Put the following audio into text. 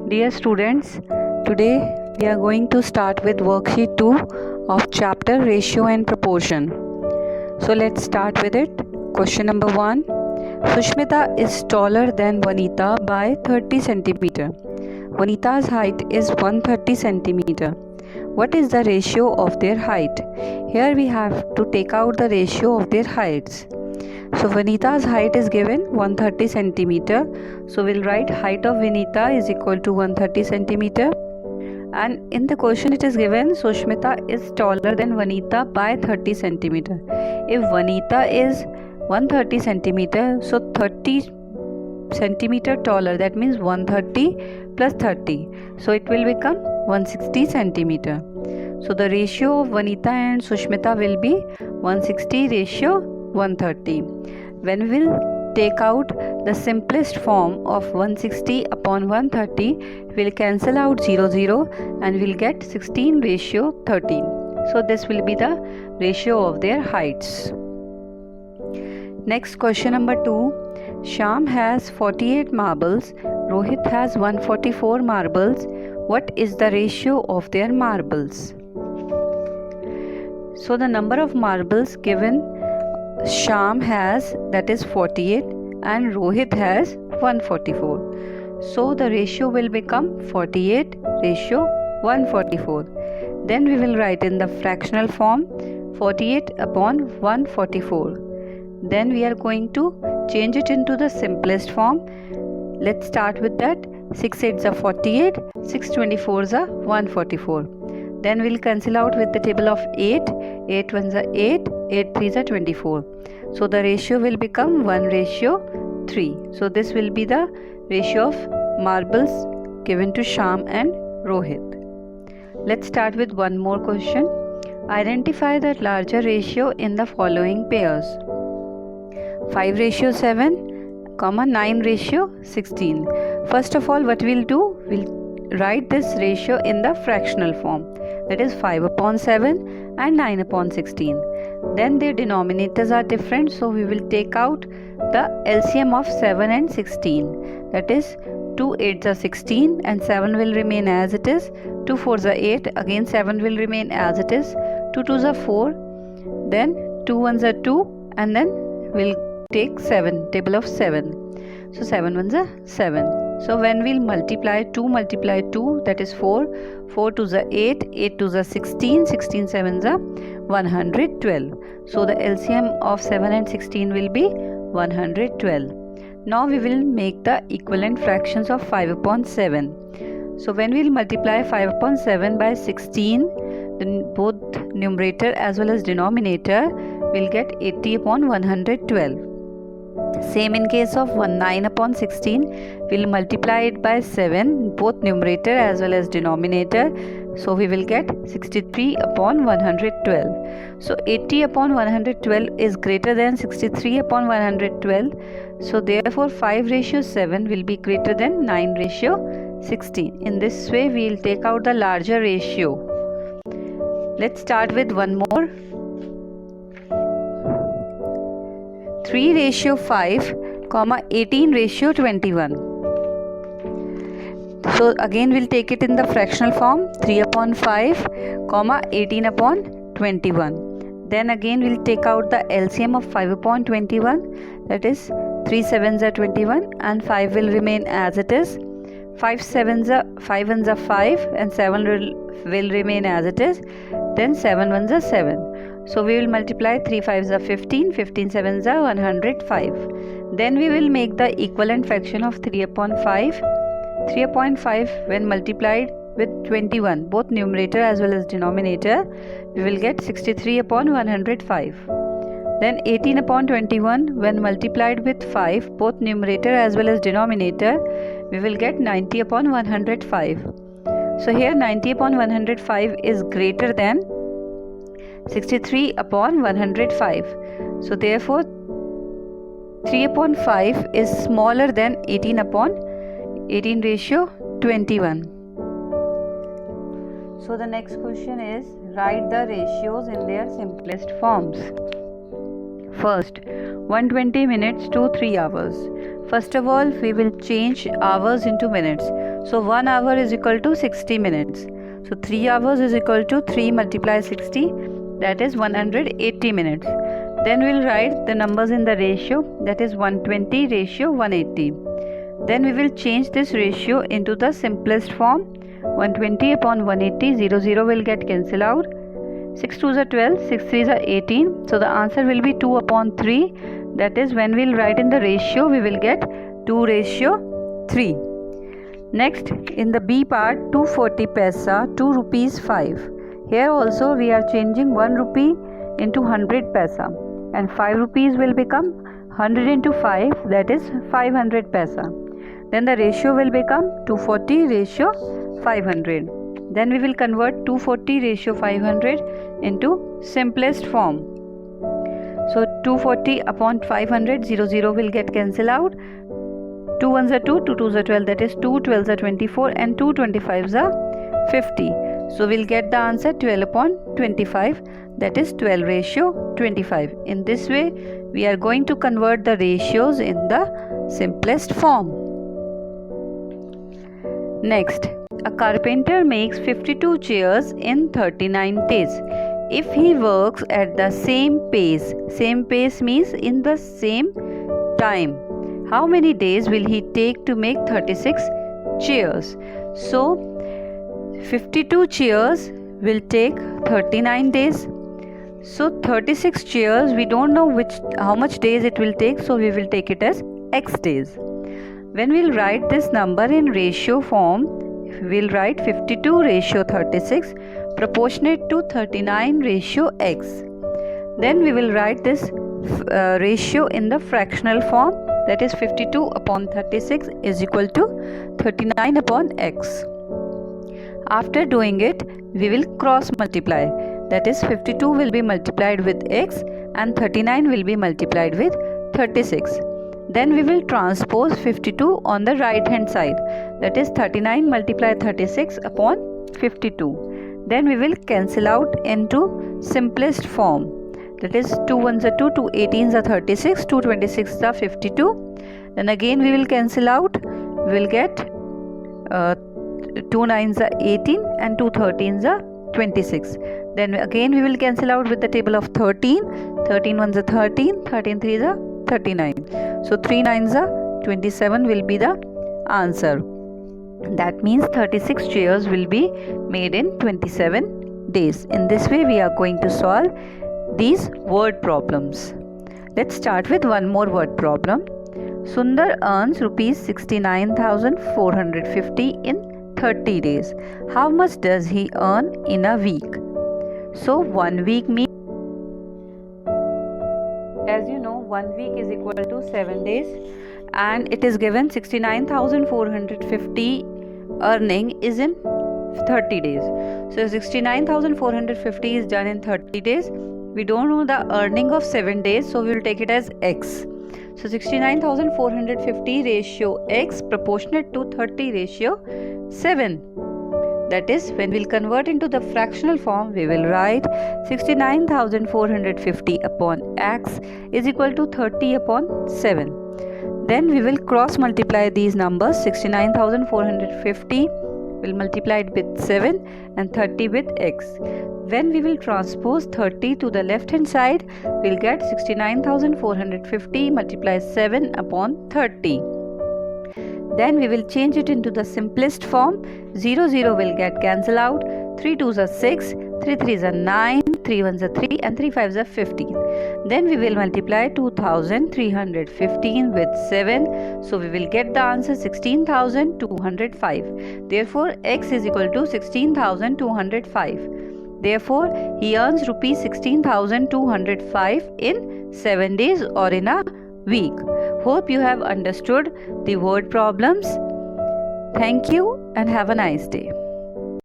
Dear students, today we are going to start with worksheet 2 of chapter Ratio and Proportion. So let's start with it. Question number 1. Sushmita is taller than Vanita by 30 centimeter. Vanita's height is 130 centimeter. What is the ratio of their height? Here we have to take out the ratio of their heights. So Vanita's height is given 130 centimeter. So we'll write height of Vanita is equal to 130 centimeter. And in the question it is given Sushmita is taller than Vanita by 30 centimeter. If Vanita is 130 centimeter, so 30 centimeter taller, that means 130 plus 30. So it will become 160 centimeter. So the ratio of Vanita and Sushmita will be 160 ratio 130. When we will take out the simplest form of 160 upon 130, we will cancel out 0 and we will get 16 ratio 13. So this will be the ratio of their heights. Next, question number 2. Shyam has 48 marbles, Rohit has 144 marbles. What is the ratio of their marbles? So the number of marbles given Shyam has, that is 48, and Rohit has 144. So the ratio will become 48 ratio 144. Then we will write in the fractional form 48 upon 144. Then we are going to change it into the simplest form. Let's start with that. 6 8s are 48, 6 24s are 144. Then we'll cancel out with the table of 8. 8 1s are 8, 8 3s are 24. So the ratio will become 1 ratio 3. So this will be the ratio of marbles given to Shyam and Rohit. Let's start with one more question. Identify the larger ratio in the following pairs. 5 ratio 7, 9 ratio 16. First of all, what we'll do, we'll write this ratio in the fractional form, that is 5 upon 7 and 9 upon 16. Then their denominators are different, so we will take out the LCM of 7 and 16, that is 2 8s are 16 and 7 will remain as it is, 2 4s are 8, again 7 will remain as it is, 2 2s are 4, then 2 1s are 2, and then we'll take 7, table of 7. So 7 1s are 7. So when we'll multiply 2 multiply 2, that is 4, 4 2s are 8, 8 2s are 16, 16 7s are 112. So the LCM of 7 and 16 will be 112. Now we will make the equivalent fractions of 5 upon 7. So when we'll multiply 5 upon 7 by 16, then both numerator as well as denominator will get 80 upon 112. Same in case of 9 upon 16, we'll multiply it by 7, both numerator as well as denominator. So we will get 63 upon 112. So 80 upon 112 is greater than 63 upon 112. So therefore 5 ratio 7 will be greater than 9 ratio 16. In this way we will take out the larger ratio. Let's start with one more. 3 ratio 5, 18 ratio 21. So again we'll take it in the fractional form, 3 upon 5, 18 upon 21. Then again we'll take out the LCM of 5 upon 21, that is 3 7s are 21 and 5 will remain as it is. 5 7s are 5 1s are 5 and 7 will remain as it is. Then 7 1s are 7. So we will multiply 3 5s are 15, 15 7s are 105. Then we will make the equivalent fraction of 3 upon 5. 3 upon 5 when multiplied with 21, both numerator as well as denominator, we will get 63 upon 105. Then 18 upon 21 when multiplied with 5, both numerator as well as denominator, we will get 90 upon 105. So here 90 upon 105 is greater than 63 upon 105. So therefore 3 upon 5 is smaller than 18 upon 18 ratio 21. So the next question is, write the ratios in their simplest forms. First, 120 minutes to 3 hours. First of all, we will change hours into minutes. So 1 hour is equal to 60 minutes. So 3 hours is equal to 3 multiply 60, that is 180 minutes. Then we'll write the numbers in the ratio, that is 120 ratio 180. Then we will change this ratio into the simplest form. 120 upon 180, 0 will get cancelled out. 6 2s are 12, 6 3s are 18. So the answer will be 2 upon 3. That is, when we'll write in the ratio, we will get 2 ratio 3. Next, in the B part, 240 paisa, 2 rupees 5. Here also we are changing 1 rupee into 100 paisa, and 5 rupees will become 100 into 5, that is 500 paisa. Then the ratio will become 240 ratio 500. Then we will convert 240 ratio 500 into simplest form. So 240 upon 500, 0 will get cancelled out. 2 1s are 2, 2 2s are 12, that is 2 12s are 24, and 2 25s are 50. So we'll get the answer 12 upon 25, that is 12 ratio 25. In this way, we are going to convert the ratios in the simplest form. Next, a carpenter makes 52 chairs in 39 days. If he works at the same pace means in the same time, how many days will he take to make 36 chairs? So 52 chairs will take 39 days. So 36 chairs, we don't know how much days it will take, so we will take it as x days. When we'll write this number in ratio form, we'll write 52 ratio 36 proportionate to 39 ratio x. Then we will write this ratio in the fractional form, that is 52 upon 36 is equal to 39 upon x. After doing it, we will cross multiply, that is 52 will be multiplied with x and 39 will be multiplied with 36. Then we will transpose 52 on the right hand side, that is 39 multiply 36 upon 52. Then we will cancel out into simplest form, that is 2 1s are 2, 2 18s are 36, 2 26s are 52. Then again we will cancel out, we will get 2 9s are 18 and 2 13s are 26. Then again we will cancel out with the table of 13, 13 1s are 13, 13 3s are 39. So 3 9s are 27 will be the answer. That means 36 chairs will be made in 27 days. In this way, we are going to solve these word problems. Let's start with one more word problem. Sundar earns rupees 69,450 in 30 days. How much does he earn in a week? So 1 week means, as you know, 1 week is equal to 7 days, and it is given 69,450 earning is in 30 days. So 69,450 is done in 30 days. We don't know the earning of 7 days, so we will take it as x. So 69,450 ratio x proportionate to 30 ratio 7. That is, when we'll convert into the fractional form, we will write 69,450 upon x is equal to 30 upon 7. Then we will cross multiply these numbers. 69,450 will multiply it with 7 and 30 with x. When we will transpose 30 to the left hand side, we will get 69,450 multiplied 7 upon 30. Then we will change it into the simplest form. 0 will get cancelled out. 3 2s are 6, 3 3s are 9, 3 1s are 3 and 3 5s are 15. Then we will multiply 2,315 with 7. So we will get the answer 16,205. Therefore, x is equal to 16,205. Therefore, he earns rupees 16,205 in 7 days or in a week. Hope you have understood the word problems. Thank you and have a nice day.